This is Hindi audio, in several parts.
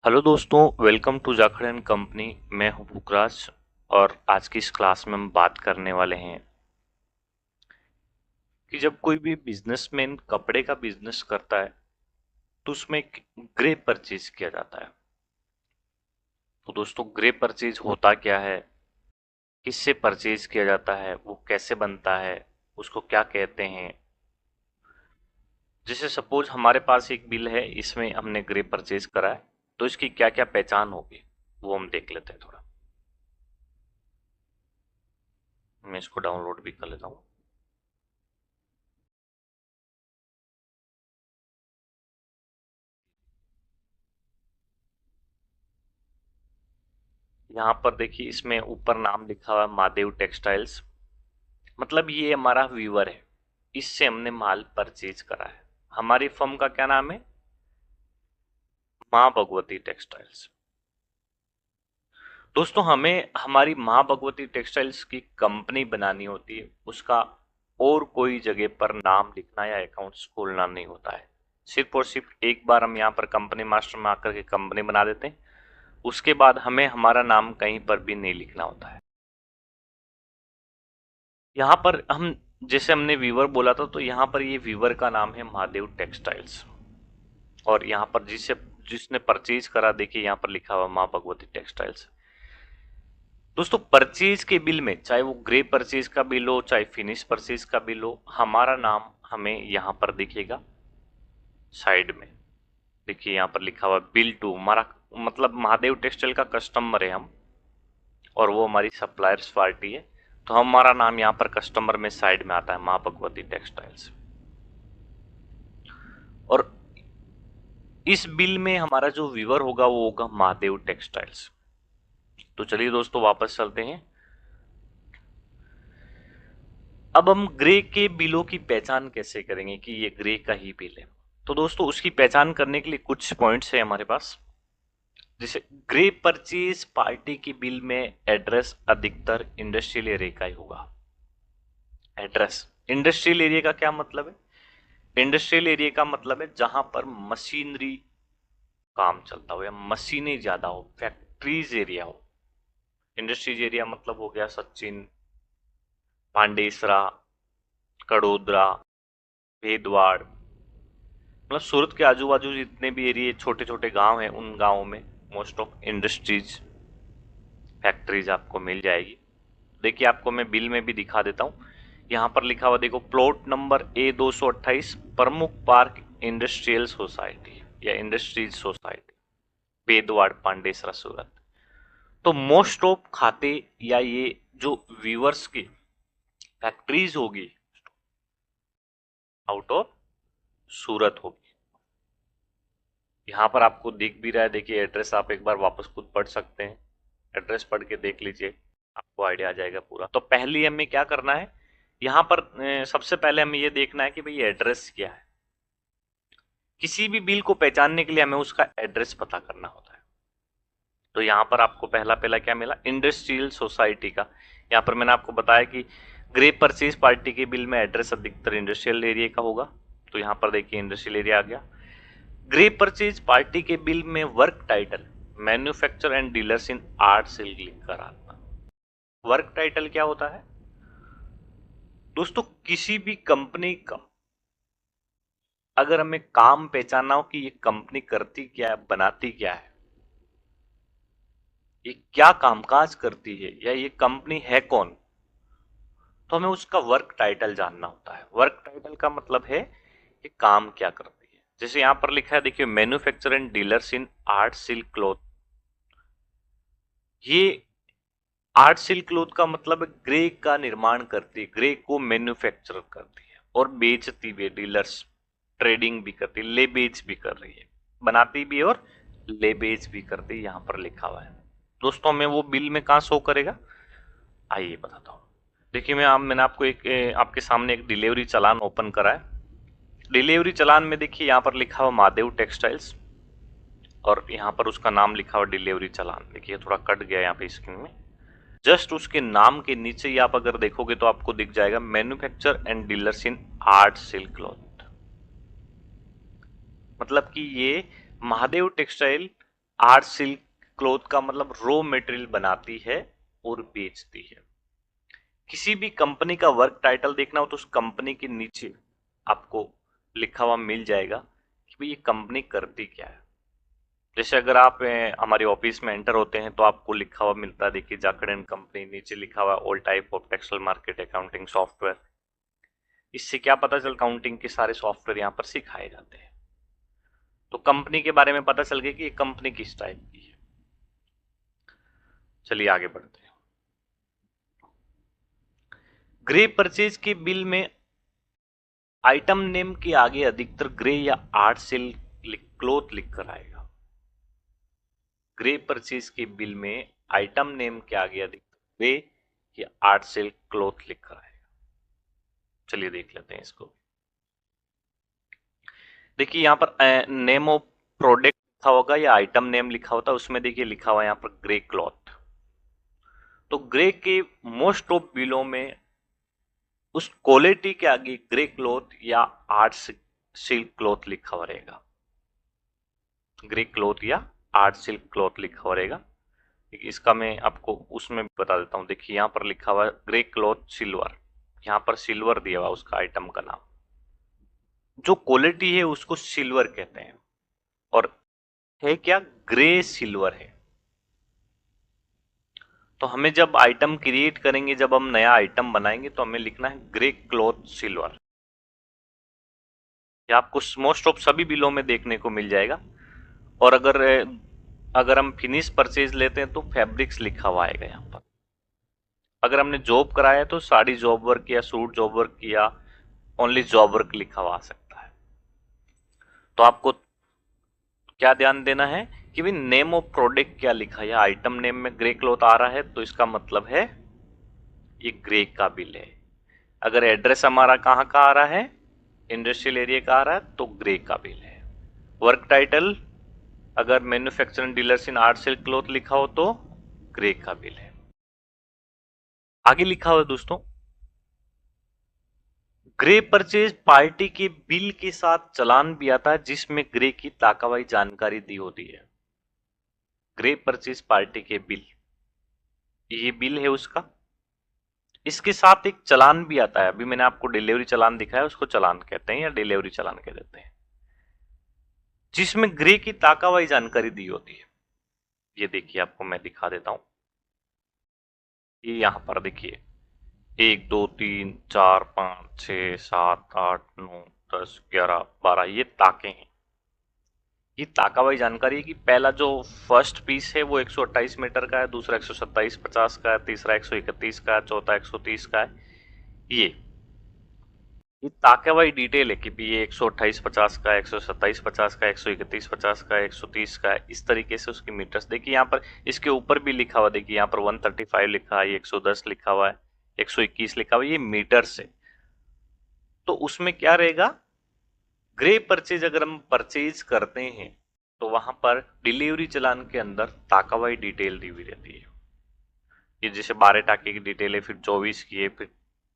हेलो दोस्तों, welcome to Jakhar and company. मैं हूं भूखराज और आज की इस क्लास में हम बात करने वाले हैं कि जब कोई भी बिजनेसमैन कपड़े का बिजनेस करता है तो उसमें एक ग्रे परचेज किया जाता है। तो दोस्तों, ग्रे परचेज होता क्या है, किससे परचेज किया जाता है, वो कैसे बनता है, उसको क्या कहते हैं। जैसे सपोज हमारे पास एक बिल है, इसमें हमने ग्रे परचेज करा है, तो इसकी क्या क्या पहचान होगी वो हम देख लेते हैं थोड़ा। मैं इसको डाउनलोड भी कर लेता हूँ। यहाँ पर देखिए, इसमें ऊपर नाम लिखा हुआ है महादेव टेक्सटाइल्स। मतलब ये हमारा व्यूअर है, इससे हमने माल परचेज करा है। हमारी फर्म का क्या नाम है? माँ भगवती टेक्सटाइल्स। दोस्तों, हमें हमारी माँ भगवती टेक्सटाइल्स की कंपनी बनानी होती है, उसका और कोई जगह पर नाम लिखना या अकाउंट्स खोलना नहीं होता है। सिर्फ और सिर्फ एक बार हम यहाँ पर कंपनी मास्टर में आकर के कंपनी बना देते हैं, उसके बाद हमें हमारा नाम कहीं पर भी नहीं लिखना होता है। यहाँ पर हम, जैसे हमने वीवर बोला था, तो यहाँ पर ये वीवर का नाम है महादेव टेक्सटाइल्स। और यहाँ पर जिसने परचेज करा, देखिए यहाँ पर लिखा हुआ माँ भगवती टेक्सटाइल्स। दोस्तों, परचेज के बिल में, चाहे वो ग्रे परचेज का बिल हो चाहे फिनिश परचेज का बिल हो, हमारा नाम हमें यहाँ पर दिखेगा साइड में। देखिए यहाँ पर लिखा हुआ बिल टू, हमारा मतलब महादेव टेक्सटाइल का कस्टमर है हम, और वो हमारी सप्लायर्स पार्टी है। तो हमारा नाम यहाँ पर कस्टमर में साइड में आता है, माँ भगवती टेक्सटाइल्स। और इस बिल में हमारा जो व्यूअर होगा वो होगा महादेव टेक्सटाइल्स। तो चलिए दोस्तों, वापस चलते हैं। अब हम ग्रे के बिलों की पहचान कैसे करेंगे कि ये ग्रे का ही बिल है। तो दोस्तों, उसकी पहचान करने के लिए कुछ पॉइंट्स है हमारे पास। जैसे ग्रे परचेज पार्टी की बिल में एड्रेस अधिकतर इंडस्ट्रियल एरिया का ही होगा। एड्रेस इंडस्ट्रियल एरिया का क्या मतलब है? इंडस्ट्रियल एरिया का मतलब है जहां पर मशीनरी काम चलता हो या मशीनें ज्यादा हो, फैक्ट्रीज एरिया हो। इंडस्ट्रीज एरिया मतलब हो गया सचिन, पांडेसरा, कड़ोदरा, भेदवाड़। मतलब सूरत के आजू बाजू जितने भी एरिया, छोटे छोटे गांव हैं, उन गांवों में मोस्ट ऑफ इंडस्ट्रीज, फैक्ट्रीज आपको मिल जाएगी। देखिए, आपको मैं बिल में भी दिखा देता हूँ। यहाँ पर लिखा हुआ देखो, प्लॉट नंबर A228, प्रमुख पार्क इंडस्ट्रियल सोसाइटी या इंडस्ट्रीज सोसाइटी, बेदवाड़, पांडेसरा, सूरत। तो मोस्ट ऑफ खाते या ये जो व्यूअर्स की फैक्ट्रीज होगी आउट ऑफ सूरत होगी। यहाँ पर आपको दिख भी रहा है, देखिए एड्रेस, आप एक बार वापस खुद पढ़ सकते हैं। एड्रेस पढ़ के देख लीजिए, आपको आइडिया आ जाएगा पूरा। तो पहले हमें क्या करना है, यहाँ पर सबसे पहले हमें ये देखना है कि भाई एड्रेस क्या है। किसी भी बिल को पहचानने के लिए हमें उसका एड्रेस पता करना होता है। तो यहाँ पर आपको पहला पहला क्या मिला, इंडस्ट्रियल सोसाइटी का। यहाँ पर मैंने आपको बताया कि ग्रे परचेज पार्टी के बिल में एड्रेस अधिकतर इंडस्ट्रियल एरिया का होगा। तो यहाँ पर देखिए इंडस्ट्रियल एरिया आ गया। ग्रे परचेज पार्टी के बिल में work title manufacture and dealers in art silk लिखकर आता। वर्क टाइटल क्या होता है दोस्तों? किसी भी कंपनी का अगर हमें काम पहचानना हो कि ये कंपनी करती क्या है, बनाती क्या है, ये क्या कामकाज करती है, या ये कंपनी है कौन, तो हमें उसका वर्क टाइटल जानना होता है। वर्क टाइटल का मतलब है कि काम क्या करती है। जैसे यहां पर लिखा है, देखिए, manufacture and dealers in art silk cloth. ये आर्ट सिल्क क्लॉथ का मतलब है ग्रे का निर्माण करती है, ग्रे को मैन्युफैक्चर करती है और बेचती भी है। डीलर्स ट्रेडिंग भी करती है, ले बेच भी कर रही है, बनाती भी है और ले बेच भी करती है, यहां पर लिखा हुआ है। दोस्तों, हमें वो बिल में कहाँ शो करेगा, आइए बताता हूँ। देखिए, मैंने आपको आपके सामने एक डिलीवरी चालान ओपन करा है। डिलीवरी चालान में देखिए यहाँ पर लिखा हुआ महादेव टेक्सटाइल्स, और यहाँ पर उसका नाम लिखा हुआ डिलीवरी चालान। देखिए थोड़ा कट गया यहाँ पे स्क्रीन में। जस्ट उसके नाम के नीचे ही आप अगर देखोगे तो आपको दिख जाएगा manufacture and dealers in art silk cloth. मतलब कि ये Mahadev textile art silk cloth का मतलब रॉ मटेरियल बनाती है और बेचती है। किसी भी कंपनी का वर्क टाइटल देखना हो तो उस कंपनी के नीचे आपको लिखा हुआ मिल जाएगा कि भाई ये कंपनी करती क्या है। जैसे अगर आप हमारे ऑफिस में एंटर होते हैं तो आपको लिखा हुआ मिलता है, देखिए जाखड़ एंड कंपनी, नीचे लिखा हुआ all type of textile market accounting software. इससे क्या पता चल, अकाउंटिंग के सारे सॉफ्टवेयर यहाँ पर सिखाए जाते हैं। तो कंपनी के बारे में पता चल गया कि ये कंपनी किस टाइप की है। चलिए आगे बढ़ते हैं। ग्रे परचेज के बिल में आइटम नेम के आगे अधिकतर ग्रे या आर्ट सिल्क क्लॉथ लिखकर आएगा। ग्रे परचेज के बिल में आइटम नेम के आगे अधिकतर ग्रे या आर्ट सिल्क क्लॉथ लिखकर आएगा। चलिए देख लेते हैं इसको। देखिए यहाँ पर नेम ऑफ प्रोडक्ट लिखा होगा या आइटम नेम लिखा होता है, उसमें देखिए लिखा हुआ है यहाँ पर ग्रे क्लॉथ। तो ग्रे के मोस्ट ऑफ बिलों में उस क्वालिटी के आगे ग्रे क्लॉथ या आर्ट सिल्क क्लॉथ लिखा हुआ रहेगा। ग्रे क्लॉथ या आर्ट सिल्क क्लॉथ लिखा हुआ रहेगा। इसका मैं आपको उसमें भी बता देता हूँ। देखिए यहाँ पर लिखा हुआ है ग्रे क्लॉथ सिल्वर, यहाँ पर सिल्वर दिया हुआ उसका आइटम का नाम। जो क्वालिटी है उसको सिल्वर कहते हैं और है क्या, ग्रे सिल्वर है। तो हमें जब आइटम क्रिएट करेंगे, जब हम नया आइटम बनाएंगे तो हमें लिखना है ग्रे क्लॉथ सिल्वर। ये आपको मोस्ट ऑफ सभी बिलों में देखने को मिल जाएगा। और अगर हम फिनिश परचेज लेते हैं तो फैब्रिक्स लिखा हुआ आएगा यहाँ पर। अगर हमने जॉब कराया है तो साड़ी जॉब वर्क या सूट जॉब वर्क या ओनली जॉब वर्क लिखा हुआ आ सकता है। तो आपको क्या ध्यान देना है कि भाई नेम ऑफ प्रोडक्ट क्या लिखा है। या आइटम नेम में ग्रे क्लॉथ आ रहा है तो इसका मतलब है ये ग्रे का बिल है। अगर एड्रेस हमारा कहाँ का आ रहा है, इंडस्ट्रियल एरिया का आ रहा है, तो ग्रे का बिल है। वर्क टाइटल अगर मैन्युफैक्चरिंग डीलर्स इन आर्ट सिल्क क्लॉथ लिखा हो तो ग्रे का बिल है। आगे लिखा हुआ है दोस्तों, ग्रे परचेज पार्टी के बिल के साथ चालान भी आता है जिसमें ग्रे की ताकावाई जानकारी दी होती है। ग्रे परचेज पार्टी के बिल, ये बिल है उसका, इसके साथ एक चालान भी आता है। अभी मैंने आपको डिलीवरी चालान दिखाया, उसको चालान कहते हैं या डिलीवरी चालान कह देते हैं, जिसमें ग्रे की ताकावाई जानकारी दी होती है। ये देखिए आपको मैं दिखा देता हूं। ये यहां पर देखिए 1 2 3 4 5 6 7 8 9 10 11 12 ये ताके हैं। ये ताकावाई जानकारी है कि पहला जो फर्स्ट पीस है वो 128 मीटर का है, दूसरा 127/50 का है, तीसरा 131 का है, चौथा 130 का है। ये ताकावाई डिटेल है कि भी ये 128/50 का, 127/50 का, 131/50 का, 130 का है। इस तरीके से उसकी मीटर्स देखिए यहाँ पर, इसके ऊपर भी लिखा हुआ, देखिए यहाँ पर 135 लिखा है, 110 लिखा हुआ है, 121 लिखा हुआ है, ये मीटर से। तो उसमें क्या रहेगा, ग्रे परचेज अगर हम परचेज करते हैं तो वहां पर डिलीवरी चालान के अंदर ताकावाई डिटेल दी हुई रहती है। ये जैसे 12 टाके की डिटेल है, फिर 24 की है, फिर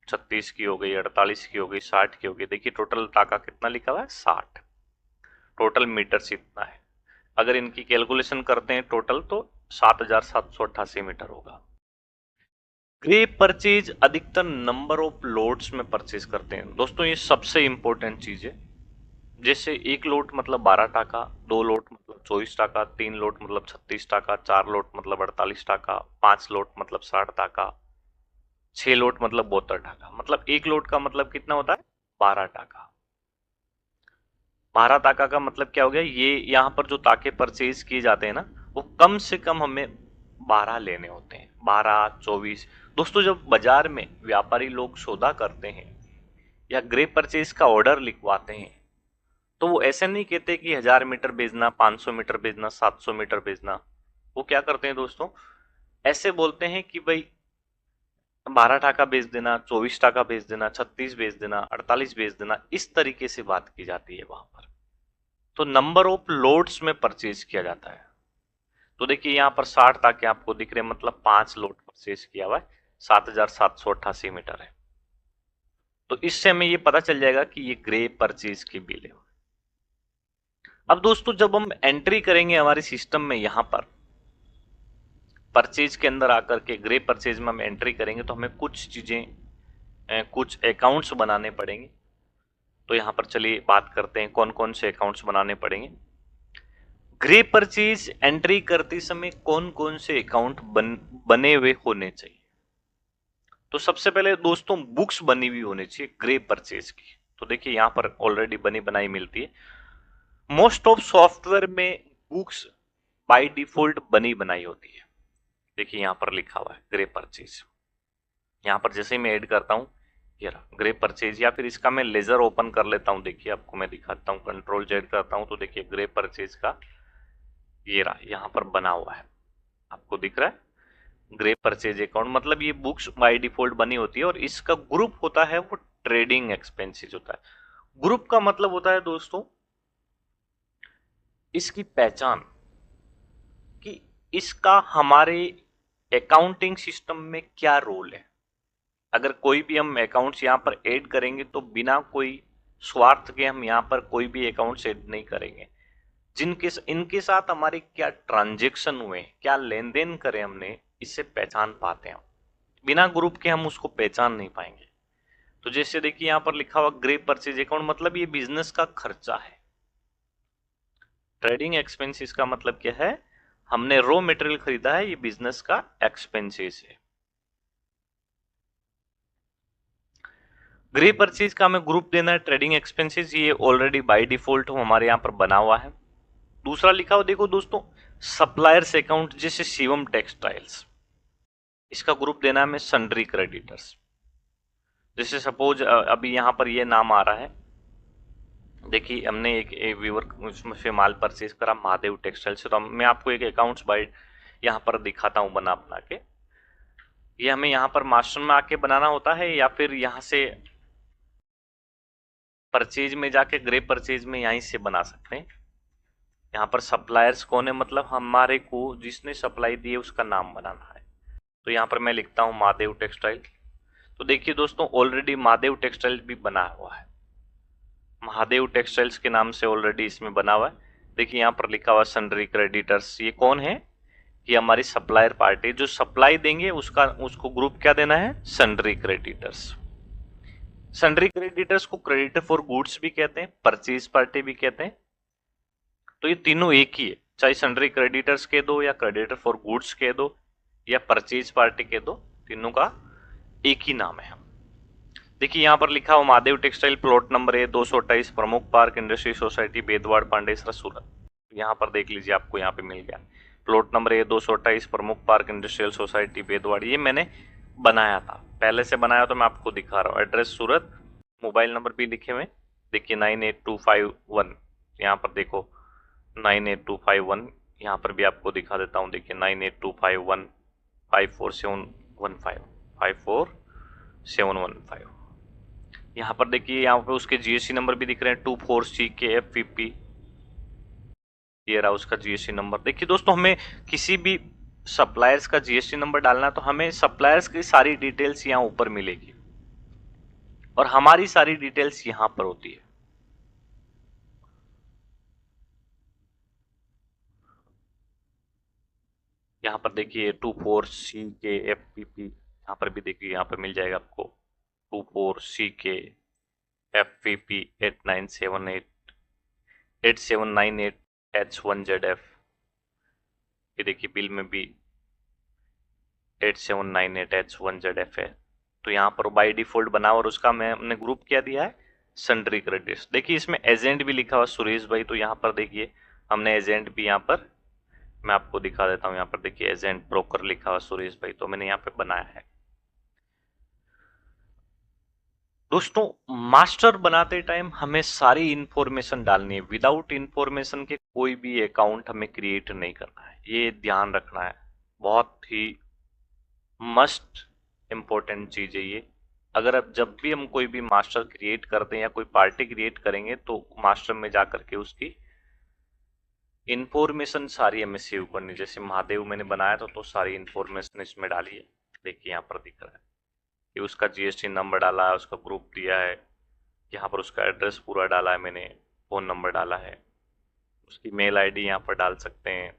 36 की हो गई, 48 की हो गई, 60 की हो गई। देखिए टोटल टाका कितना लिखा हुआ है, 60। टोटल मीटर इतना है। अगर इनकी कैलकुलेशन करते हैं टोटल तो 7788 मीटर होगा। ग्रे परचेज अधिकतर नंबर ऑफ लोट्स में परचेज करते हैं। दोस्तों ये सबसे इंपॉर्टेंट चीज है। जैसे एक लोट मतलब 12 टाका, 2 लोट मतलब 24 टाका, 3 लोट मतलब 36 टाका, 4 लोट मतलब 48 टाका, 5 लोट मतलब 60 टाका, 6 लोट मतलब 72 टाका। मतलब एक लोट का मतलब कितना होता है, 12 टाका। 12 टाका का मतलब क्या हो गया, ये यहाँ पर जो ताके परचेज किए जाते हैं ना, वो कम से कम हमें 12 लेने होते हैं, 12 24। दोस्तों जब बाजार में व्यापारी लोग सौदा करते हैं या ग्रे परचेज का ऑर्डर लिखवाते हैं तो वो ऐसे नहीं कहते कि 1000 मीटर बेचना, 500 मीटर बेचना, 700 मीटर बेचना। वो क्या करते हैं दोस्तों, ऐसे बोलते हैं कि भाई 12 टाका बेच देना, 24 टाका बेच देना, 36 बेच देना, 48 बेच देना। इस तरीके से बात की जाती है वहां पर। तो नंबर ऑफ लोड्स में परचेज किया जाता है। तो देखिए यहाँ पर 60 टाके आपको दिख रहे हैं, मतलब 5 लोड परचेज किया हुआ है, 7788 मीटर है। तो इससे हमें ये पता चल जाएगा कि ये ग्रे परचेज की बिल है। अब दोस्तों जब हम एंट्री करेंगे हमारे सिस्टम में, यहां पर परचेज के अंदर आकर के ग्रे परचेज में हम एंट्री करेंगे तो हमें कुछ चीजें, कुछ अकाउंट्स बनाने पड़ेंगे। तो यहां पर चलिए बात करते हैं कौन कौन से अकाउंट्स बनाने पड़ेंगे। ग्रे परचेज एंट्री करते समय कौन कौन से अकाउंट बने हुए होने चाहिए। तो सबसे पहले दोस्तों बुक्स बनी हुई होनी चाहिए ग्रे परचेज की। तो देखिए यहां पर ऑलरेडी बनी बनाई मिलती है। मोस्ट ऑफ सॉफ्टवेयर में बुक्स बाय डिफॉल्ट बनी बनाई होती है। देखिए यहां पर लिखा हुआ है ग्रे परचेज। यहां पर जैसे ही मैं ऐड करता हूं, ये रहा ग्रे परचेज, या फिर इसका मैं लेजर ओपन कर लेता हूं। देखिए आपको मैं दिखाता हूं, कंट्रोल जेड करता हूं तो देखिए ग्रे परचेज का ये रहा, यहां पर बना हुआ है, आपको दिख रहा है ग्रे परचेज अकाउंट। मतलब ये बुक्स बाय डिफॉल्ट बनी होती है और इसका ग्रुप होता है वो ट्रेडिंग एक्सपेंसेस होता है। ग्रुप का मतलब होता है दोस्तों इसकी पहचान, कि इसका हमारे अकाउंटिंग सिस्टम में क्या रोल है। अगर कोई भी हम अकाउंट्स यहाँ पर ऐड करेंगे तो बिना कोई स्वार्थ के हम यहाँ पर कोई भी अकाउंट्स ऐड नहीं करेंगे। जिनके इनके साथ हमारे क्या ट्रांजेक्शन हुए, क्या लेन देन करे हमने, इससे पहचान पाते हैं। बिना ग्रुप के हम उसको पहचान नहीं पाएंगे। तो जैसे देखिए यहाँ पर लिखा हुआ ग्रे परचेज अकाउंट, मतलब ये बिजनेस का खर्चा है। ट्रेडिंग एक्सपेंसेस का मतलब क्या है, हमने रॉ मटेरियल खरीदा है, ये बिजनेस का एक्सपेंसेस है। ग्रे परचेज का हमें ग्रुप देना है ट्रेडिंग एक्सपेंसेस, ये ऑलरेडी बाय डिफॉल्ट हमारे यहाँ पर बना हुआ है। दूसरा लिखा हुआ देखो दोस्तों सप्लायर्स अकाउंट, जैसे शिवम टेक्सटाइल्स, इसका ग्रुप देना है हमें सन्ड्री क्रेडिटर्स। जैसे सपोज अभी यहाँ पर ये नाम आ रहा है, देखिए हमने एक व्यूअर उसमें से माल परचेज करा महादेव टेक्सटाइल से, तो मैं आपको एक अकाउंट्स बाय यहाँ पर दिखाता हूँ बना बना के। ये हमें यहाँ पर मास्टर में आके बनाना होता है, या फिर यहाँ से परचेज में जाके ग्रे परचेज में यहीं से बना सकते हैं। यहाँ पर सप्लायर्स कौन है, मतलब हमारे को जिसने सप्लाई दी है उसका नाम बनाना है। तो यहाँ पर मैं लिखता हूँ महादेव टेक्सटाइल। तो देखिए दोस्तों ऑलरेडी महादेव टेक्सटाइल भी बना हुआ है, महादेव टेक्सटाइल्स के नाम से ऑलरेडी इसमें बना हुआ है। देखिए यहाँ पर लिखा हुआ सन्ड्री क्रेडिटर्स, ये कौन है, ये हमारी सप्लायर पार्टी, जो सप्लाई देंगे उसका उसको ग्रुप क्या देना है, सन्ड्री क्रेडिटर्स। सन्ड्री क्रेडिटर्स को क्रेडिटर फॉर गुड्स भी कहते हैं, परचेज पार्टी भी कहते हैं। तो ये तीनों एक ही है, चाहे सन्ड्री क्रेडिटर्स कह दो या क्रेडिटर फॉर गुड्स कह दो या परचेज पार्टी कह दो, तीनों का एक ही नाम है। देखिए यहाँ पर लिखा हुआ महादेव टेक्सटाइल, प्लॉट नंबर है 228, प्रमुख पार्क इंडस्ट्री सोसाइटी बेदवाड़ पांडेसरा सूरत। यहाँ पर देख लीजिए आपको यहाँ पे मिल गया, प्लॉट नंबर है 228, प्रमुख पार्क इंडस्ट्रियल सोसाइटी बेदवाड़। ये मैंने बनाया था, पहले से बनाया तो मैं आपको दिखा रहा हूँ। एड्रेस सूरत, मोबाइल नंबर भी लिखे हुए, देखिए 98251, यहाँ पर देखो 98251, यहाँ पर भी आपको दिखा देता हूँ, देखिए 98251 54715 54715। यहाँ पर देखिए यहाँ पे उसके जीएसटी नंबर भी दिख रहे हैं 24CKFVP, ये रहा उसका जीएसटी नंबर। देखिए दोस्तों हमें किसी भी सप्लायर्स का जीएसटी नंबर डालना है तो हमें सप्लायर्स की सारी डिटेल्स यहाँ ऊपर मिलेगी और हमारी सारी डिटेल्स यहाँ पर होती है। यहाँ पर देखिए 24CKFVP, यहाँ पर भी देखिए यहाँ पर मिल जाएगा आपको 24CKFVP 8798H1ZF। ये देखिए बिल में भी 8798H1ZF है। तो यहाँ पर बाय डिफॉल्ट बना और उसका हमने ग्रुप क्या दिया है, सन्ड्री क्रेडिट्स। देखिए इसमें एजेंट भी लिखा हुआ सुरेश भाई, तो यहाँ पर देखिए हमने एजेंट भी यहाँ पर, मैं आपको दिखा देता हूँ, यहाँ पर देखिए एजेंट ब्रोकर लिखा हुआ सुरेश भाई, तो मैंने यहाँ पे बनाया है। दोस्तों मास्टर बनाते टाइम हमें सारी इंफॉर्मेशन डालनी है, विदाउट इंफॉर्मेशन के कोई भी अकाउंट हमें क्रिएट नहीं करना है, ये ध्यान रखना है, बहुत ही मस्ट इम्पोर्टेंट चीज है ये। अगर अब जब भी हम कोई भी मास्टर क्रिएट करते हैं या कोई पार्टी क्रिएट करेंगे तो मास्टर में जाकर के उसकी इंफॉर्मेशन सारी हमें सेव करनी। जैसे महादेव मैंने बनाया था तो सारी इंफॉर्मेशन इसमें डाली है, देखिए यहाँ पर दिख रहा है कि उसका जीएसटी नंबर डाला है, उसका ग्रुप दिया है, यहाँ पर उसका एड्रेस पूरा डाला है मैंने, फोन नंबर डाला है, उसकी मेल आईडी यहाँ पर डाल सकते हैं,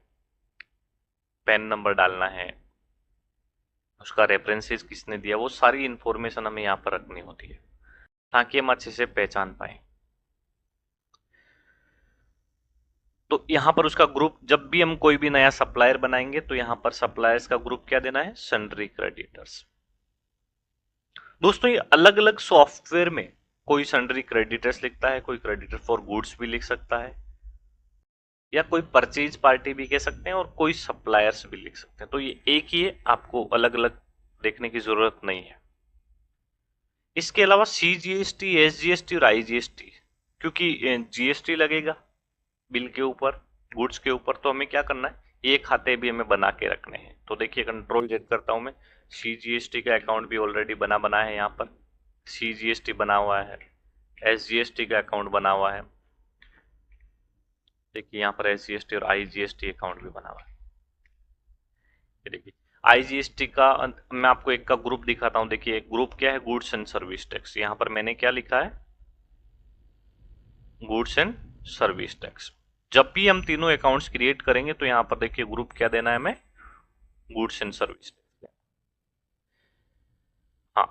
पैन नंबर डालना है, उसका रेफरेंसेस किसने दिया, वो सारी इंफॉर्मेशन हमें यहाँ पर रखनी होती है ताकि हम अच्छे से पहचान पाए। तो यहाँ पर उसका ग्रुप, जब भी हम कोई भी नया सप्लायर बनाएंगे तो यहाँ पर सप्लायर्स का ग्रुप क्या देना है, सन्ड्री क्रेडिटर्स। दोस्तों ये अलग अलग सॉफ्टवेयर में कोई सन्ड्री क्रेडिटर्स लिखता है, कोई क्रेडिटर फॉर गुड्स भी लिख सकता है, या कोई परचेज पार्टी भी कह सकते हैं, और कोई सप्लायर्स भी लिख सकते हैं। तो ये एक ही है, आपको अलग अलग देखने की जरूरत नहीं है। इसके अलावा CGST, SGST और IGST, क्योंकि GST लगेगा बिल के ऊपर, गुड्स के ऊपर, तो हमें क्या करना है, ये खाते भी हमें बना के रखने हैं। तो देखिए कंट्रोल जेड करता हूं मैं, CGST का अकाउंट भी ऑलरेडी बना है, यहाँ पर CGST बना हुआ है, SGST का अकाउंट बना हुआ है, देखिए यहाँ पर SGST और IGST अकाउंट भी बना हुआ है। देखिए IGST का मैं आपको एक का ग्रुप दिखाता हूँ। देखिए ग्रुप क्या है, गुड्स एंड सर्विस टैक्स। यहाँ पर मैंने क्या लिखा है, गुड्स एंड सर्विस टैक्स। जब भी हम तीनों अकाउंट्स क्रिएट करेंगे तो यहाँ पर देखिए ग्रुप क्या देना है हमें, गुड्स एंड सर्विस टैक्स। हाँ,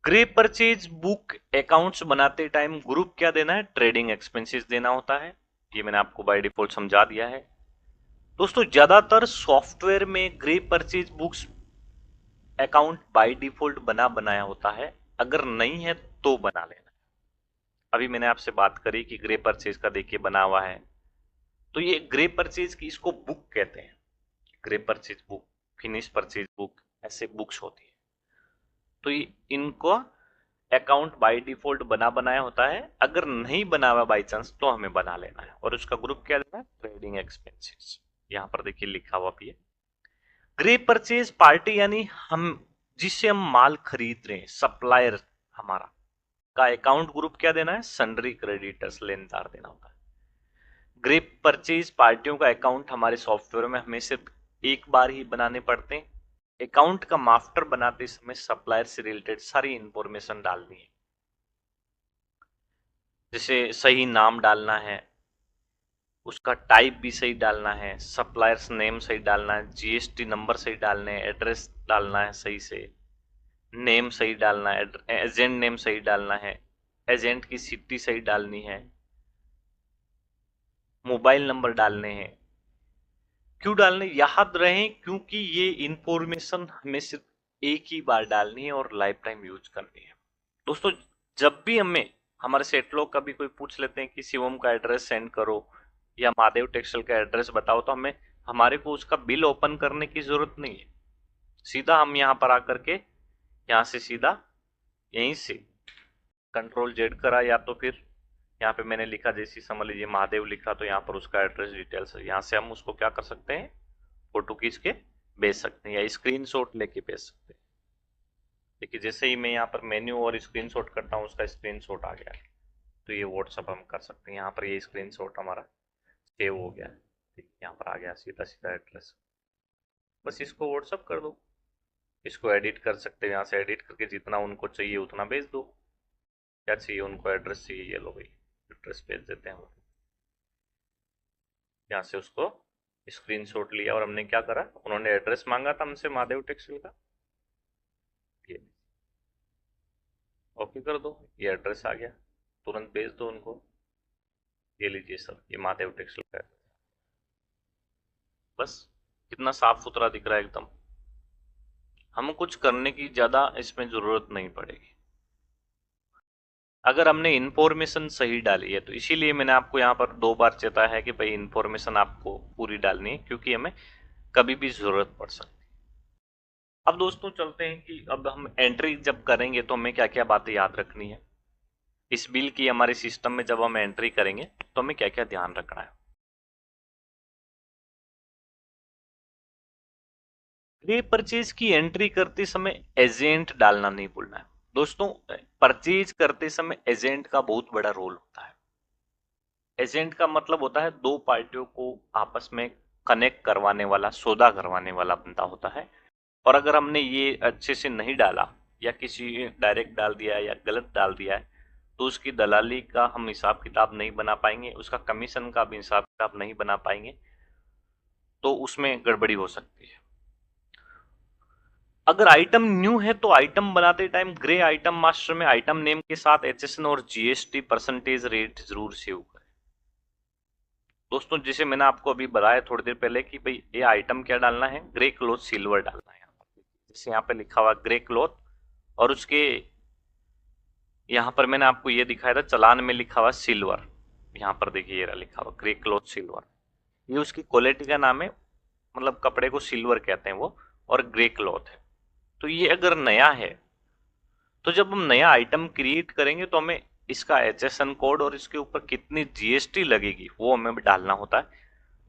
ग्रे परचेज बुक अकाउंट्स बनाते टाइम ग्रुप क्या देना है, ट्रेडिंग एक्सपेंसेस देना होता है। ये मैंने आपको बाय डिफॉल्ट समझा दिया है। दोस्तों ज्यादातर सॉफ्टवेयर में grey purchase books account by default बनाया होता है, अगर नहीं है तो बना लेना। अभी मैंने आपसे बात करी कि ग्रे परचेज का देखिए बना हुआ है, तो ये ग्रे परचेज की इसको बुक कहते हैं, grey purchase book, finish purchase book, ऐसे बुक्स होती है। तो ये इनको अकाउंट बाय डिफॉल्ट बनाया होता है, अगर नहीं बना हुआ बाई चांस तो हमें बना लेना है, और उसका ग्रुप क्या देना है, ट्रेडिंग एक्सपेंसेस। यहाँ पर देखिए लिखा हुआ भी है। ग्रे परचेज पार्टी यानी हम जिससे हम माल खरीद रहे हैं, सप्लायर हमारा, का अकाउंट ग्रुप क्या देना है, सन्ड्री क्रेडिटर्स, लेनदार देना होता है। ग्रे परचेज पार्टियों का अकाउंट हमारे सॉफ्टवेयर में हमें सिर्फ एक बार ही बनाने पड़ते हैं। अकाउंट का मास्टर बनाते समय सप्लायर से रिलेटेड सारी इंफॉर्मेशन डालनी है, जैसे सही नाम डालना है, उसका टाइप भी सही डालना है, सप्लायर्स नेम सही डालना है, GST नंबर सही डालने हैं, एड्रेस डालना है सही से, नेम सही डालना है, एजेंट नेम सही डालना है, एजेंट की सिटी सही डालनी है, मोबाइल नंबर डालने हैं। क्यों डालने, याद रहे क्योंकि ये इंफॉर्मेशन हमें सिर्फ एक ही बार डालनी है और लाइफ टाइम यूज करनी है। दोस्तों जब भी हमें हमारे सेट लोग कभी कोई पूछ लेते हैं कि शिवम का एड्रेस सेंड करो या महादेव टेक्सटाइल का एड्रेस बताओ, तो हमारे को उसका बिल ओपन करने की जरूरत नहीं है। सीधा हम यहाँ पर आकर के यहाँ से सीधा यहीं से कंट्रोल जेड करा, या तो फिर यहाँ पे मैंने लिखा, जैसे समझ लीजिए महादेव लिखा, तो यहाँ पर उसका एड्रेस डिटेल्स है, यहाँ से हम उसको क्या कर सकते हैं, फोटो खींच के भेज सकते हैं या स्क्रीनशॉट लेके भेज सकते हैं। देखिए जैसे ही मैं यहाँ पर मेन्यू और स्क्रीनशॉट करता हूँ, उसका स्क्रीनशॉट आ गया है, तो ये व्हाट्सअप हम कर सकते हैं। यहाँ पर ये स्क्रीनशॉट हमारा सेव हो गया है, ठीक, यहाँ पर आ गया सीधा सीधा एड्रेस। बस इसको व्हाट्सअप कर दो, इसको एडिट कर सकते हैं, यहाँ से एडिट करके जितना उनको चाहिए उतना भेज दो। क्या चाहिए उनको, एड्रेस चाहिए, ये लो भाई एड्रेस भेज देते हैं। यहाँ से उसको स्क्रीनशॉट लिया और हमने क्या करा, उन्होंने एड्रेस मांगा था हमसे महादेव टेक्सटाइल का, ये ओके कर दो, ये एड्रेस आ गया, तुरंत भेज दो उनको। ये लीजिए सर, ये महादेव टेक्सटाइल का, बस कितना साफ सुथरा दिख रहा है एकदम। हमें कुछ करने की ज्यादा इसमें जरूरत नहीं पड़ेगी अगर हमने इंफॉर्मेशन सही डाली है। तो इसीलिए मैंने आपको यहाँ पर 2 बार चेताया है कि भाई इंफॉर्मेशन आपको पूरी डालनी है, क्योंकि हमें कभी भी जरूरत पड़ सकती है। अब दोस्तों चलते हैं कि अब हम एंट्री जब करेंगे तो हमें क्या क्या बातें याद रखनी है इस बिल की, हमारे सिस्टम में जब हम एंट्री करेंगे तो हमें क्या क्या ध्यान रखना है। ग्रे परचेज की एंट्री करते समय एजेंट डालना नहीं भूलना है। दोस्तों परचेज करते समय एजेंट का बहुत बड़ा रोल होता है। एजेंट का मतलब होता है 2 पार्टियों को आपस में कनेक्ट करवाने वाला, सौदा करवाने वाला बंदा होता है। और अगर हमने ये अच्छे से नहीं डाला या किसी डायरेक्ट डाल दिया है या गलत डाल दिया है तो उसकी दलाली का हम हिसाब किताब नहीं बना पाएंगे, उसका कमीशन का भी हिसाब किताब नहीं बना पाएंगे, तो उसमें गड़बड़ी हो सकती है। अगर आइटम न्यू है तो आइटम बनाते टाइम ग्रे आइटम मास्टर में आइटम नेम के साथ एचएसएन और जीएसटी परसेंटेज रेट जरूर सेव करें। दोस्तों जैसे मैंने आपको अभी बताया थोड़ी देर पहले कि भाई ये आइटम क्या डालना है, ग्रे क्लॉथ सिल्वर डालना है। जैसे यहाँ पे लिखा हुआ ग्रे क्लॉथ, और उसके यहाँ पर मैंने आपको ये दिखाया था चालान में लिखा हुआ सिल्वर, यहाँ पर देखिए ये लिखा हुआ ग्रे क्लॉथ सिल्वर, ये उसकी क्वालिटी का नाम है, मतलब कपड़े को सिल्वर कहते हैं वो, और ग्रे क्लॉथ है। तो ये अगर नया है तो जब हम नया आइटम क्रिएट करेंगे तो हमें इसका एचएसएन कोड और इसके ऊपर कितनी जीएसटी लगेगी वो हमें डालना होता है।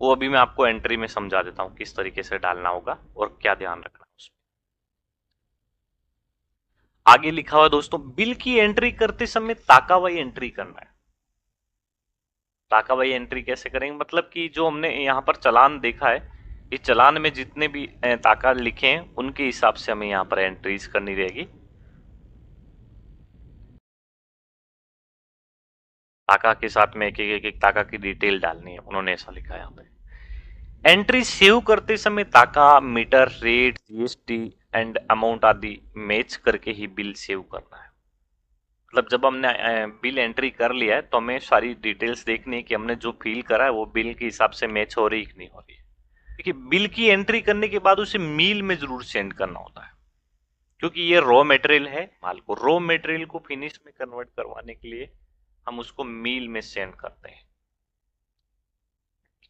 वो अभी मैं आपको एंट्री में समझा देता हूँ किस तरीके से डालना होगा और क्या ध्यान रखना है उसमें। आगे लिखा हुआ दोस्तों, बिल की एंट्री करते समय ताकावाई एंट्री करना है। ताकावाई एंट्री कैसे करेंगे, मतलब कि जो हमने यहाँ पर चालान देखा है, इस चालान में जितने भी ताका लिखे हैं उनके हिसाब से हमें यहाँ पर एंट्रीज करनी रहेगी। ताका के साथ में एक ताका की डिटेल डालनी है, उन्होंने ऐसा लिखा है यहाँ पे। एंट्री सेव करते समय ताका, meter, rate, GST and amount आदि मैच करके ही बिल सेव करना है। मतलब जब हमने बिल एंट्री कर लिया है तो हमें सारी डिटेल्स देखनी है कि हमने जो फील करा है वो बिल के हिसाब से मैच हो रही है कि नहीं हो रही है। देखिए बिल की एंट्री करने के बाद उसे मील में जरूर सेंड करना होता है, क्योंकि ये रॉ मटेरियल है, माल को रॉ मटेरियल को फिनिश में कन्वर्ट करवाने के लिए हम उसको मील में सेंड करते हैं।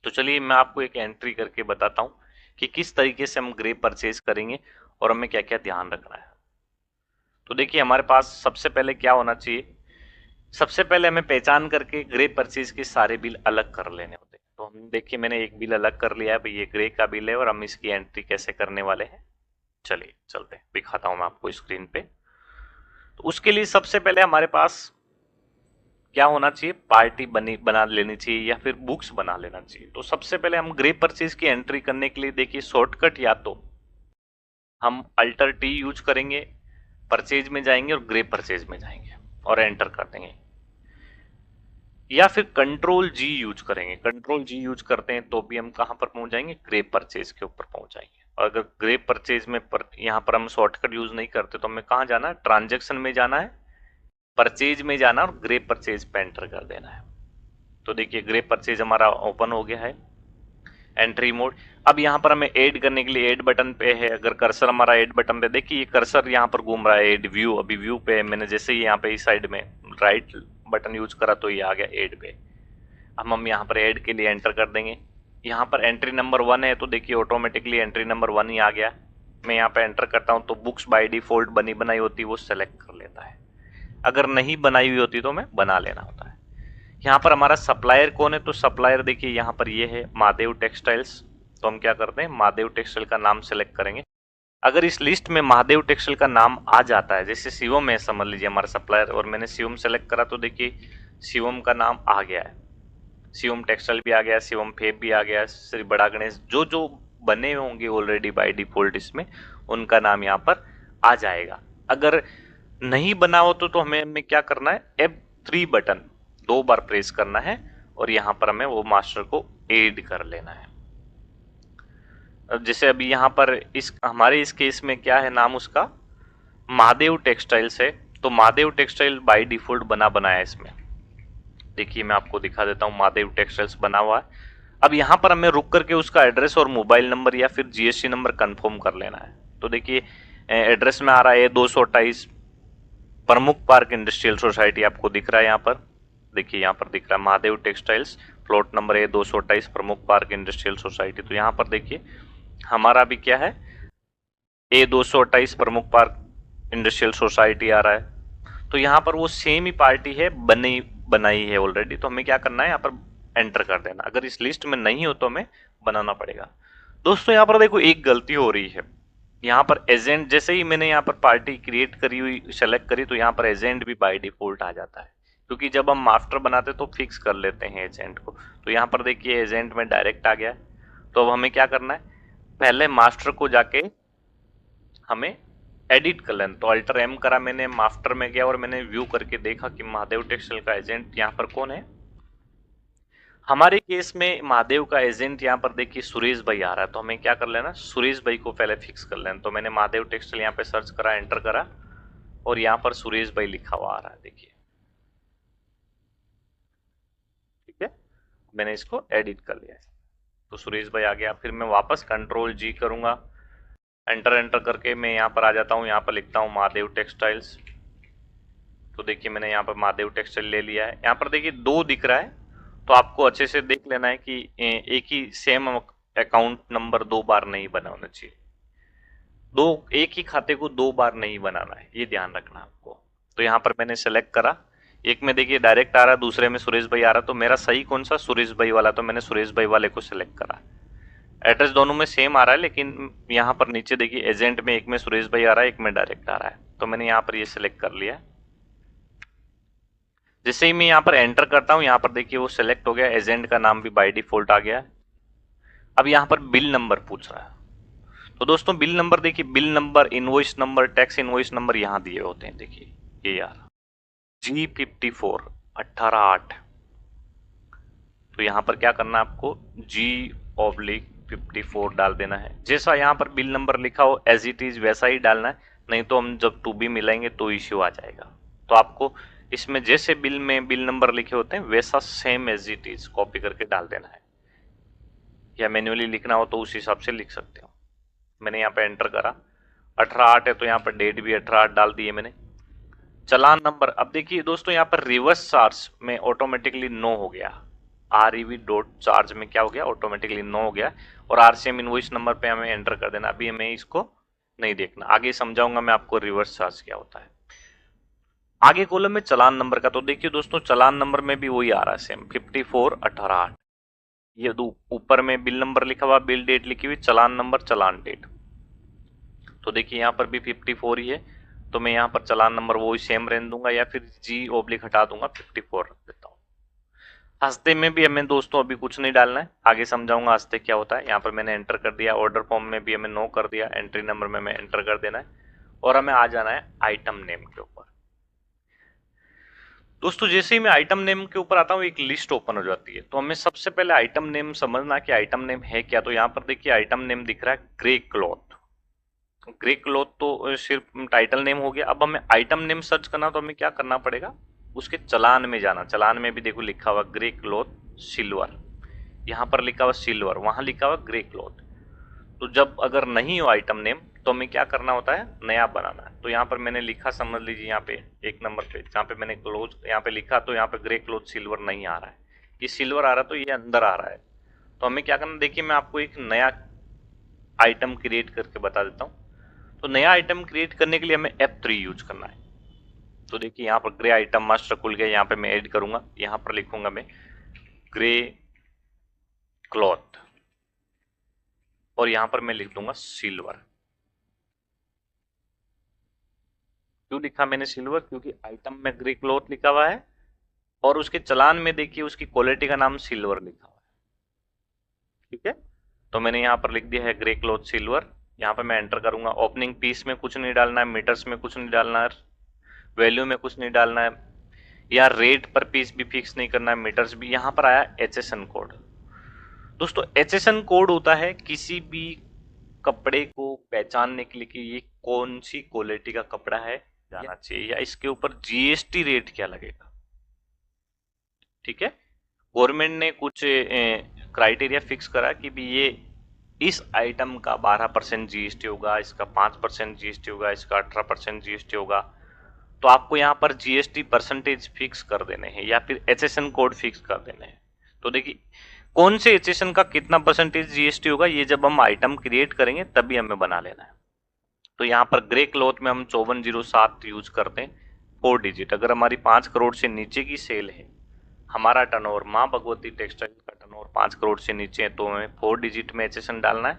तो चलिए मैं आपको एक एंट्री करके बताता हूं कि किस तरीके से हम ग्रे परचेज करेंगे और हमें क्या क्या ध्यान रखना है। तो देखिए हमारे पास सबसे पहले क्या होना चाहिए, सबसे पहले हमें पहचान करके ग्रे परचेज के सारे बिल अलग कर लेने होते हैं। तो हम देखिए मैंने एक बिल अलग कर लिया है, भाई ये ग्रे का बिल है और हम इसकी एंट्री कैसे करने वाले हैं। चलिए चलते हैं, दिखाता हूं मैं आपको स्क्रीन पे। तो उसके लिए सबसे पहले हमारे पास क्या होना चाहिए, पार्टी बना लेनी चाहिए या फिर बुक्स बना लेना चाहिए। तो सबसे पहले हम ग्रे परचेज की एंट्री करने के लिए देखिए शॉर्टकट, या तो हम अल्टर टी यूज करेंगे, परचेज में जाएंगे और ग्रे परचेज में जाएंगे और एंटर कर देंगे, या फिर कंट्रोल जी यूज करेंगे। कंट्रोल जी यूज करते हैं तो भी हम कहां पर पहुंच जाएंगे, ग्रे परचेज के ऊपर पहुंच जाएंगे। और अगर ग्रे परचेज में यहां पर हम शॉर्टकट यूज नहीं करते तो हमें कहां जाना है, ट्रांजेक्शन में जाना है, परचेज में जाना और ग्रे परचेज पे एंटर कर देना है। तो देखिए ग्रे परचेज हमारा ओपन हो गया है, एंट्री मोड। अब यहाँ पर हमें ऐड करने के लिए ऐड बटन पे है, अगर कर्सर हमारा ऐड बटन पे, देखिए ये कर्सर यहाँ पर घूम रहा है, ऐड व्यू, अभी व्यू पे है। मैंने जैसे ही यहाँ पे इस साइड में राइट बटन यूज करा तो ये आ गया ऐड पे। अब हम यहाँ पर ऐड के लिए एंटर कर देंगे। यहाँ पर एंट्री नंबर 1 है तो देखिए ऑटोमेटिकली एंट्री नंबर 1 ही आ गया। मैं यहाँ पे एंटर करता हूँ तो बुक्स बाय डिफॉल्ट बनी बनाई होती है वो सेलेक्ट कर लेता है, अगर नहीं बनाई हुई होती तो हमें बना लेना होता है। यहाँ पर हमारा सप्लायर कौन है, तो सप्लायर देखिए यहाँ पर ये है महादेव टेक्सटाइल्स। तो हम क्या करते हैं, महादेव टेक्सटाइल का नाम सेलेक्ट करेंगे। अगर इस लिस्ट में महादेव टेक्सटाइल का नाम आ जाता है, जैसे शिवम है समझ लीजिए हमारा सप्लायर, और मैंने शिवम सेलेक्ट करा तो देखिए शिवम का नाम आ गया है, शिवम टेक्सटाइल भी आ गया, शिवम फेब भी आ गया, श्री बड़ा गणेश, जो जो बने होंगे ऑलरेडी बाय डिफॉल्ट इसमें उनका नाम यहाँ पर आ जाएगा। अगर नहीं बना हो तो हमें क्या करना है, F3 बटन 2 बार प्रेस करना है और यहाँ पर हमें वो मास्टर को ऐड कर लेना है। अब जैसे अभी यहाँ पर इस हमारे इस केस में क्या है, नाम उसका महादेव टेक्सटाइल्स है, तो महादेव टेक्सटाइल बाय डिफॉल्ट बना बनाया है इसमें। देखिए मैं आपको दिखा देता हूँ, महादेव टेक्सटाइल्स बना हुआ है। अब यहाँ पर हमें रुक करके उसका एड्रेस और मोबाइल नंबर या फिर जीएसटी नंबर कंफर्म कर लेना है। तो देखिए एड्रेस में आ रहा है 228 प्रमुख पार्क इंडस्ट्रियल सोसाइटी, आपको दिख रहा है यहाँ पर, देखिए यहाँ पर दिख रहा है महादेव टेक्सटाइल्स, प्लॉट नंबर है 228 प्रमुख पार्क इंडस्ट्रियल सोसाइटी। तो यहाँ पर देखिए हमारा भी क्या है, A228 प्रमुख पार्क इंडस्ट्रियल सोसाइटी आ रहा है। तो यहाँ पर वो सेम ही पार्टी है, बनाई है ऑलरेडी, तो हमें क्या करना है, यहाँ पर एंटर कर देना। अगर इस लिस्ट में नहीं हो तो हमें बनाना पड़ेगा। दोस्तों यहाँ पर देखो एक गलती हो रही है, यहाँ पर एजेंट, जैसे ही मैंने यहाँ पर पार्टी क्रिएट करी हुई सेलेक्ट करी तो यहाँ पर एजेंट भी बाय डिफॉल्ट आ जाता है, क्योंकि जब हम मास्टर बनाते तो फिक्स कर लेते हैं एजेंट को। तो यहाँ पर देखिए एजेंट में डायरेक्ट आ गया। तो अब हमें क्या करना है, पहले मास्टर को जाके हमें एडिट कर लेना। तो अल्टर एम करा मैंने, मास्टर में गया और मैंने व्यू करके देखा कि महादेव टेक्सटाइल का एजेंट यहाँ पर कौन है। हमारे केस में महादेव का एजेंट यहाँ पर देखिए सुरेश भाई आ रहा है, तो हमें क्या कर लेना, सुरेश भाई को पहले फिक्स कर लेना। तो मैंने महादेव टेक्सटाइल यहाँ पे सर्च करा, एंटर करा और यहाँ पर सुरेश भाई लिखा हुआ आ रहा है, देखिए। ठीक है, मैंने इसको एडिट कर लिया है, तो सुरेश भाई आ गया। फिर मैं वापस कंट्रोल जी करूंगा, एंटर एंटर करके मैं यहाँ पर आ जाता हूँ, यहाँ पर लिखता हूँ महादेव टेक्सटाइल्स। तो देखिए मैंने यहाँ पर महादेव टेक्सटाइल ले लिया है। यहाँ पर देखिए दो दिख रहा है, तो आपको अच्छे से देख लेना है कि एक ही सेम अकाउंट नंबर दो बार नहीं बना होना चाहिए, एक ही खाते को दो बार नहीं बनाना है, ये ध्यान रखना आपको। तो यहाँ पर मैंने सेलेक्ट करा, एक में देखिए डायरेक्ट आ रहा है, दूसरे में सुरेश भाई आ रहा, तो मेरा सही कौन सा, सुरेश भाई वाला, तो मैंने सुरेश भाई वाले को सिलेक्ट करा। एड्रेस दोनों में सेम आ रहा है, लेकिन यहाँ पर नीचे देखिए एजेंट में एक में सुरेश भाई आ रहा है, एक में डायरेक्ट आ रहा है, तो मैंने यहाँ पर ये सिलेक्ट कर लिया। जैसे ही मैं यहाँ पर एंटर करता हूँ, यहाँ पर देखिए वो सिलेक्ट हो गया, एजेंट का नाम भी बाय डिफॉल्ट आ गया। अब यहाँ पर बिल नंबर पूछ रहा है, तो दोस्तों बिल नंबर देखिए, bill number, invoice number, tax invoice number यहाँ दिए होते हैं, देखिए ये यार G54 18/8। तो यहाँ पर क्या करना है आपको, G/54 डाल देना है। जैसा यहाँ पर बिल नंबर लिखा हो एज इट इज वैसा ही डालना है, नहीं तो हम जब टू बी मिलाएंगे तो इश्यू आ जाएगा। तो आपको इसमें जैसे बिल में बिल नंबर लिखे होते हैं वैसा same as it is copy करके डाल देना है, या मैन्युअली लिखना हो तो उस हिसाब से लिख सकते हो। मैंने यहाँ पे एंटर करा, 18/8 है तो यहाँ पर डेट भी 18/8 डाल दिए मैंने। चलान नंबर, अब देखिए दोस्तों यहाँ पर रिवर्स चार्ज में ऑटोमेटिकली नो हो गया, REV डॉट चार्ज में क्या हो गया, ऑटोमेटिकली नो हो गया। और RCM इनवॉइस नंबर पे हमें एंटर कर देना। अभी हमें इसको नहीं देखना, आगे समझाऊंगा मैं आपको रिवर्स चार्ज क्या होता है। आगे कॉलम में चलान नंबर का, तो देखिए दोस्तों चलान नंबर में भी वही आ रहा है सेम 54/18/8। ये ऊपर में बिल नंबर लिखा हुआ, बिल डेट लिखी हुई, चलान नंबर, चलान डेट। तो देखिए यहाँ पर भी 54 ही है, तो मैं यहाँ पर चलान नंबर वही सेम रहने दूंगा, या फिर G/ हटा दूंगा, 54 रख देता हूँ। हस्ते में भी हमें दोस्तों अभी कुछ नहीं डालना है, आगे समझाऊंगा हस्ते क्या होता है। यहाँ पर मैंने एंटर कर दिया, ऑर्डर फॉर्म में भी हमें नो कर दिया, एंट्री नंबर में हमें एंटर कर देना है, और हमें आ जाना है आइटम नेम के ऊपर। दोस्तों जैसे ही मैं आइटम नेम के ऊपर आता हूँ एक लिस्ट ओपन हो जाती है, तो हमें सबसे पहले आइटम नेम समझना कि आइटम नेम है क्या। तो यहाँ पर देखिए आइटम नेम दिख रहा है ग्रे क्लॉथ। ग्रे क्लॉथ तो सिर्फ टाइटल नेम हो गया। अब हमें आइटम नेम सर्च करना, तो हमें क्या करना पड़ेगा, उसके चलान में जाना। चलान में भी देखो लिखा हुआ ग्रे क्लॉथ सिल्वर, यहाँ पर लिखा हुआ सिल्वर, वहां लिखा हुआ ग्रे क्लॉथ। तो जब अगर नहीं हो आइटम नेम तो हमें क्या करना होता है, नया बनाना है। तो यहाँ पर मैंने लिखा, समझ लीजिए यहाँ पे एक नंबर पे जहाँ पे मैंने क्लोज यहाँ पे लिखा, तो यहाँ पे ग्रे क्लॉथ सिल्वर नहीं आ रहा है, ये सिल्वर आ रहा है, तो ये अंदर आ रहा है। तो हमें क्या करना, देखिए मैं आपको एक नया आइटम क्रिएट करके बता देता हूँ। तो नया आइटम क्रिएट करने के लिए हमें F3 यूज करना है। तो देखिए यहाँ पर ग्रे आइटम मास्टर खुल गया, यहाँ पे मैं ऐड करूंगा, यहाँ पर लिखूंगा मैं ग्रे क्लॉथ, और यहाँ पर मैं लिख दूंगा सिल्वर। क्यों लिखा मैंने सिल्वर, क्योंकि आइटम में ग्रे क्लॉथ लिखा हुआ है और उसके चलान में देखिए उसकी क्वालिटी का नाम सिल्वर लिखा हुआ है। ठीक है, तो मैंने यहाँ पर लिख दिया है ग्रे क्लॉथ सिल्वर। यहाँ पर मैं एंटर करूंगा। ओपनिंग पीस में कुछ नहीं डालना है, मीटर्स में कुछ नहीं डालना है, वैल्यू में कुछ नहीं डालना है, या रेट पर पीस भी फिक्स नहीं करना है, मीटर्स भी। यहाँ पर आया HSN कोड। दोस्तों HSN कोड होता है किसी भी कपड़े को पहचानने के लिए कि ये कौन सी क्वालिटी का कपड़ा है जाना चाहिए, या इसके ऊपर GST रेट क्या लगेगा। ठीक है, गवर्नमेंट ने कुछ क्राइटेरिया फिक्स करा कि भी ये इस आइटम का 12% GST होगा, इसका 5% GST होगा, इसका 18% GST होगा। तो आपको यहाँ पर GST परसेंटेज फिक्स कर देने हैं, या फिर HSN कोड फिक्स कर देने हैं। तो देखिए कौन से HSN का कितना परसेंटेज GST होगा, ये जब हम आइटम क्रिएट करेंगे तभी हमें बना लेना है। तो यहाँ पर ग्रे क्लॉथ में हम 5407 यूज करते हैं, 4 डिजिट। अगर हमारी 5 करोड़ से नीचे की सेल है, हमारा टर्नओवर, माँ भगवती टेक्सटाइल का टर्नओवर 5 करोड़ से नीचे है, तो हमें 4 डिजिट में HSN डालना है,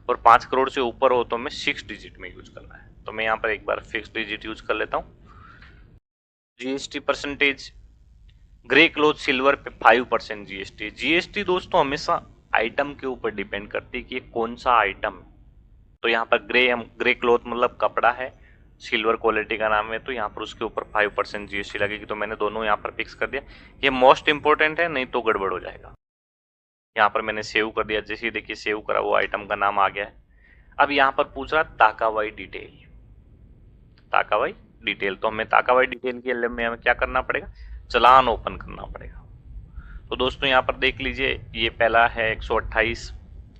और 5 करोड़ से ऊपर हो तो हमें 6 डिजिट में यूज करना है। तो मैं यहाँ पर एक बार 6 डिजिट यूज कर लेता हूँ। GST percentage grey cloth silver पे 5% GST। GST दोस्तों हमेशा आइटम के ऊपर डिपेंड करती है कि ये कौन सा आइटम है। तो यहाँ पर ग्रे क्लॉथ मतलब कपड़ा है, सिल्वर क्वालिटी का नाम है, तो यहाँ पर उसके ऊपर 5% जीएसटी लगेगी। तो मैंने दोनों यहाँ पर फिक्स कर दिया। ये मोस्ट इंपॉर्टेंट है, नहीं तो गड़बड़ हो जाएगा। यहाँ पर मैंने सेव कर दिया। जैसे ही देखिए सेव करा, वो आइटम का नाम आ गया है। अब यहाँ पर पूछ रहा ताकावाई डिटेल। ताकावाई डिटेल, तो हमें ताकावाई डिटेल के लिए में हमें क्या करना पड़ेगा, चलान ओपन करना पड़ेगा। तो दोस्तों यहाँ पर देख लीजिए, ये पहला है 128।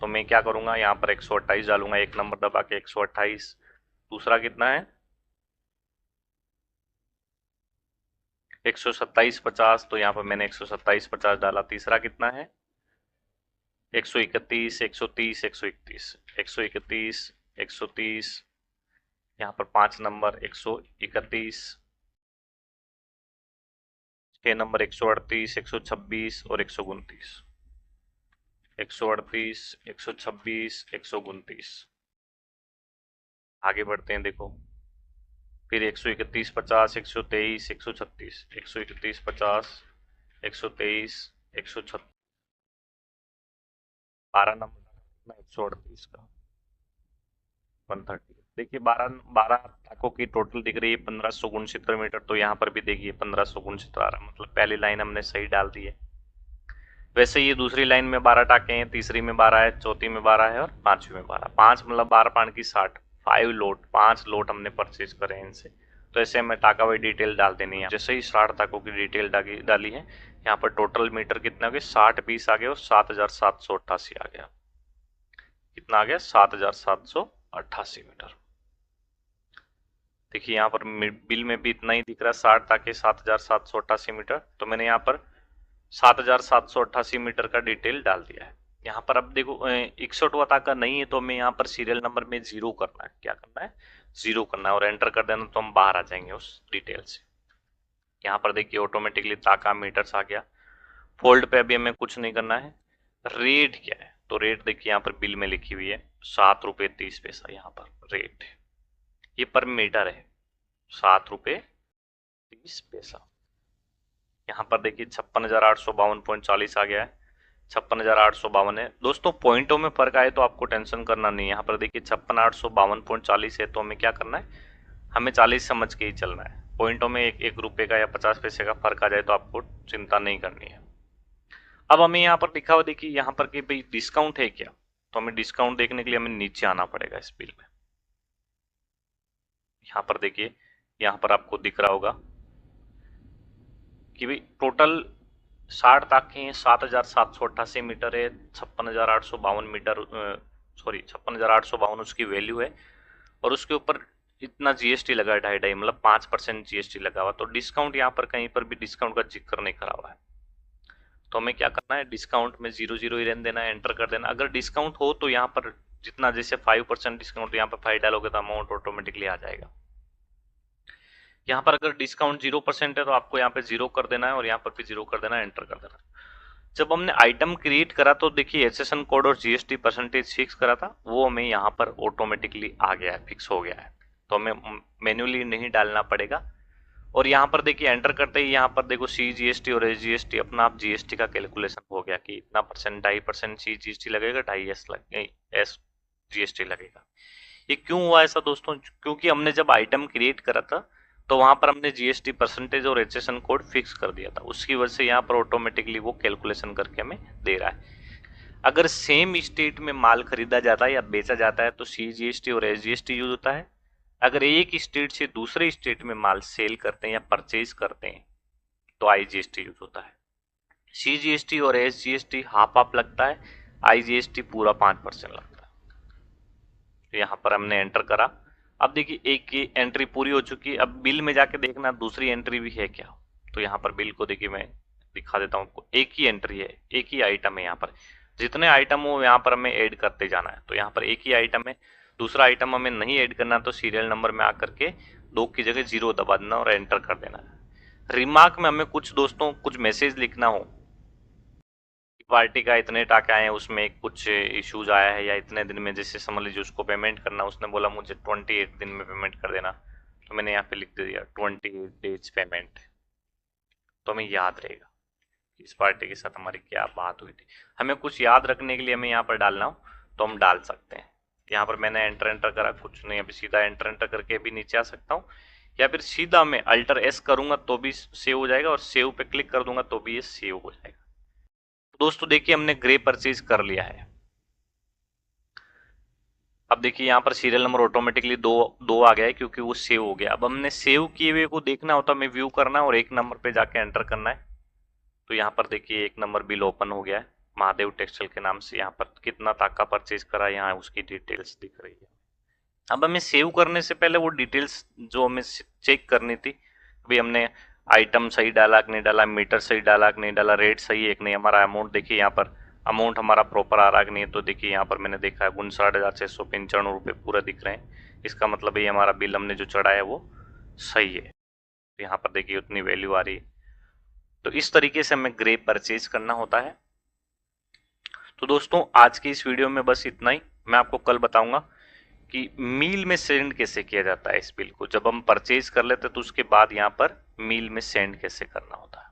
तो मैं क्या करूंगा, यहाँ पर 128 डालूंगा, एक नंबर दबा के 128। दूसरा कितना है 127.50, तो यहाँ पर मैंने 127.50 डाला। तीसरा कितना है 131, 130, 131, 131, 130। यहाँ पर 5 नंबर 131, 6 नंबर 138, 126 और 129। 138, 126, 129। आगे बढ़ते हैं, देखो फिर 131.50, 123, 136, 131.50, 123, 136। 12 नंबर 138 का 130। देखिए 12 टाकों की टोटल दिख रही है 1569 मीटर। तो यहाँ पर भी देखिए 1569 आ रहा, मतलब पहली लाइन हमने सही डाल दी है। वैसे ये दूसरी लाइन में 12 टाके हैं, तीसरी में 12 है, चौथी में 12 है और पांचवी में 12। 5 मतलब 12 पान की 60, 5 लोट, 5 लोट हमने परचेज करे हैं इनसे। तो ऐसे हमें टाका वाई डिटेल डाल देनी है। जैसे ही 60 टाकों की डिटेल डाली है, यहाँ पर टोटल मीटर कितना हो गया, 60 पीस आ गया और 7,788 आ गया। कितना आ गया, 7,788 मीटर। देखिए यहाँ पर बिल में भी इतना ही दिख रहा है, 60 ताकि 7,788 मीटर। तो मैंने यहाँ पर 7,788 मीटर का डिटेल डाल दिया है। यहाँ पर अब देखो 61वां ताका नहीं है, तो हमें यहाँ पर सीरियल नंबर में 0 करना है। क्या करना है, 0 करना है और एंटर कर देना, तो हम बाहर आ जाएंगे उस डिटेल से। यहाँ पर देखिए ऑटोमेटिकली ताका मीटर्स आ गया। फोल्ड पे अभी हमें कुछ नहीं करना है। रेट क्या है, तो रेट देखिए यहाँ पर बिल में लिखी हुई है 7 रुपये 30 पैसा। यहाँ पर रेट ये पर मीटर है, 7 रुपये 30 पैसा। यहाँ पर देखिए 56,852.40 आ गया है। 56,852 है दोस्तों। पॉइंटों में फर्क आए तो आपको टेंशन करना नहीं है। यहाँ पर देखिए 56,852.40 है, तो हमें क्या करना है, हमें 40 समझ के ही चलना है। पॉइंटों में एक एक रुपए का या 50 पैसे का फर्क आ जाए तो आपको चिंता नहीं करनी है। अब हमें यहाँ पर लिखा हुआ देखिए यहाँ पर कि भाई डिस्काउंट है क्या, तो हमें डिस्काउंट देखने के लिए हमें नीचे आना पड़ेगा इस बिल में। यहाँ पर देखिए, यहाँ पर आपको दिख रहा होगा कि भाई टोटल 60 ताके हैं, 7,788 मीटर है, 56,852 मीटर, सॉरी 56,852 उसकी वैल्यू है। और उसके ऊपर इतना जीएसटी लगा है, 2.5 मतलब 5% जीएसटी लगा हुआ। तो डिस्काउंट यहाँ पर कहीं पर भी डिस्काउंट का जिक्र नहीं करा हुआ है। तो हमें क्या करना है, डिस्काउंट में 0 0 ही रहने देना है, एंटर कर देना। अगर डिस्काउंट हो तो यहाँ पर जितना, जैसे 5% डिस्काउंट, यहाँ पर 5 डालोगे तो अमाउंट ऑटोमेटिकली आ जाएगा। यहाँ पर अगर डिस्काउंट 0% है तो आपको यहाँ पे 0 कर देना है और यहाँ पर भी 0 कर देना है, एंटर कर देना है। जब हमने आइटम क्रिएट करा तो देखिए एसएसएन कोड और जीएसटी परसेंटेज फिक्स करा था, वो हमें यहाँ पर ऑटोमेटिकली आ गया है, फिक्स हो गया है। तो हमें मैन्युअली नहीं डालना पड़ेगा। और यहाँ पर देखिए एंटर करते ही यहाँ पर देखो सी जीएसटी और एस जीएसटी, अपना आप जीएसटी का कैलकुलेशन हो गया कि इतना परसेंट, 2.5% सी जीएसटी लगेगा, 2.5 एस जीएसटी लगेगा। ये क्यों हुआ ऐसा दोस्तों, क्योंकि हमने जब आइटम क्रिएट करा था तो वहां पर हमने जीएसटी परसेंटेज और एचएसएन कोड फिक्स कर दिया था। उसकी वजह से यहाँ पर ऑटोमेटिकली वो कैलकुलेशन करके हमें दे रहा है। अगर सेम स्टेट में माल खरीदा जाता है या बेचा जाता है तो सी जीएसटी और एस जीएसटी यूज होता है। अगर एक स्टेट से दूसरे स्टेट में माल सेल करते हैं या परचेज करते हैं तो आई जीएसटी यूज होता है। सी जीएसटी और एस जीएसटी हाफ हाफ लगता है, आई जीएसटी पूरा 5% लगता है। तो यहाँ पर हमने एंटर करा। अब देखिए एक की एंट्री पूरी हो चुकी है। अब बिल में जाके देखना दूसरी एंट्री भी है क्या। तो यहाँ पर बिल को देखिए मैं दिखा देता हूँ आपको, एक ही एंट्री है, एक ही आइटम है। यहाँ पर जितने आइटम हो यहाँ पर हमें ऐड करते जाना है। तो यहाँ पर एक ही आइटम है, दूसरा आइटम हमें नहीं ऐड करना, तो सीरियल नंबर में आकर के 2 की जगह 0 दबा देना और एंटर कर देना है। रिमार्क में हमें कुछ दोस्तों कुछ मैसेज लिखना हो, पार्टी का इतने टाके आए हैं, उसमें कुछ इश्यूज आया है, या इतने दिन में, जैसे समझ लीजिए उसको पेमेंट करना, उसने बोला मुझे 28 दिन में पेमेंट कर देना, तो मैंने यहाँ पे लिख दिया 28 डेज पेमेंट। तो हमें याद रहेगा कि इस पार्टी के साथ हमारी क्या बात हुई थी। हमें कुछ याद रखने के लिए हमें यहाँ पर डालना हो तो हम डाल सकते हैं। यहाँ पर मैंने एंटर करा, कुछ नहीं, अभी सीधा एंटर करके भी नीचे आ सकता हूँ, या फिर सीधा मैं अल्टर एस करूंगा तो भी सेव हो जाएगा, और सेव पे क्लिक कर दूंगा तो भी ये सेव हो जाएगा। तो दोस्तों देखिए हमने ग्रे परचेज कर लिया है। अब देखिए यहाँ पर सीरियल नंबर ऑटोमेटिकली दो दो आ गया है क्योंकि वो सेव हो गया। अब हमने सेव किए हुए को देखना होता है, हमें व्यू करना है और एक नंबर पे जाके एंटर करना है। तो यहाँ पर देखिए एक नंबर बिल ओपन हो गया है महादेव टेक्सटाइल के नाम से। यहाँ पर कितना तक का परचेज करा, यहाँ उसकी डिटेल्स दिख रही है। अब हमें सेव करने से पहले वो डिटेल्स जो हमें चेक करनी थी, अभी हमने आइटम सही डाला कि नहीं डाला, मीटर सही डाला कि नहीं डाला, रेट सही है कि नहीं, हमारा अमाउंट देखिए यहाँ पर अमाउंट हमारा प्रॉपर आ रहा कि नहीं है। तो देखिए यहाँ पर मैंने देखा है 59,695 पूरा दिख रहे हैं। इसका मतलब ये हमारा बिल हमने जो चढ़ाया है वो सही है। तो यहाँ पर देखिए उतनी वैल्यू आ रही है। तो इस तरीके से हमें ग्रे परचेज करना होता है। तो दोस्तों आज की इस वीडियो में बस इतना ही। मैं आपको कल बताऊंगा कि मील में सेंड कैसे किया जाता है इस बिल को। जब हम परचेज कर लेते हैं तो उसके बाद यहाँ पर मील में सेंड कैसे करना होता है।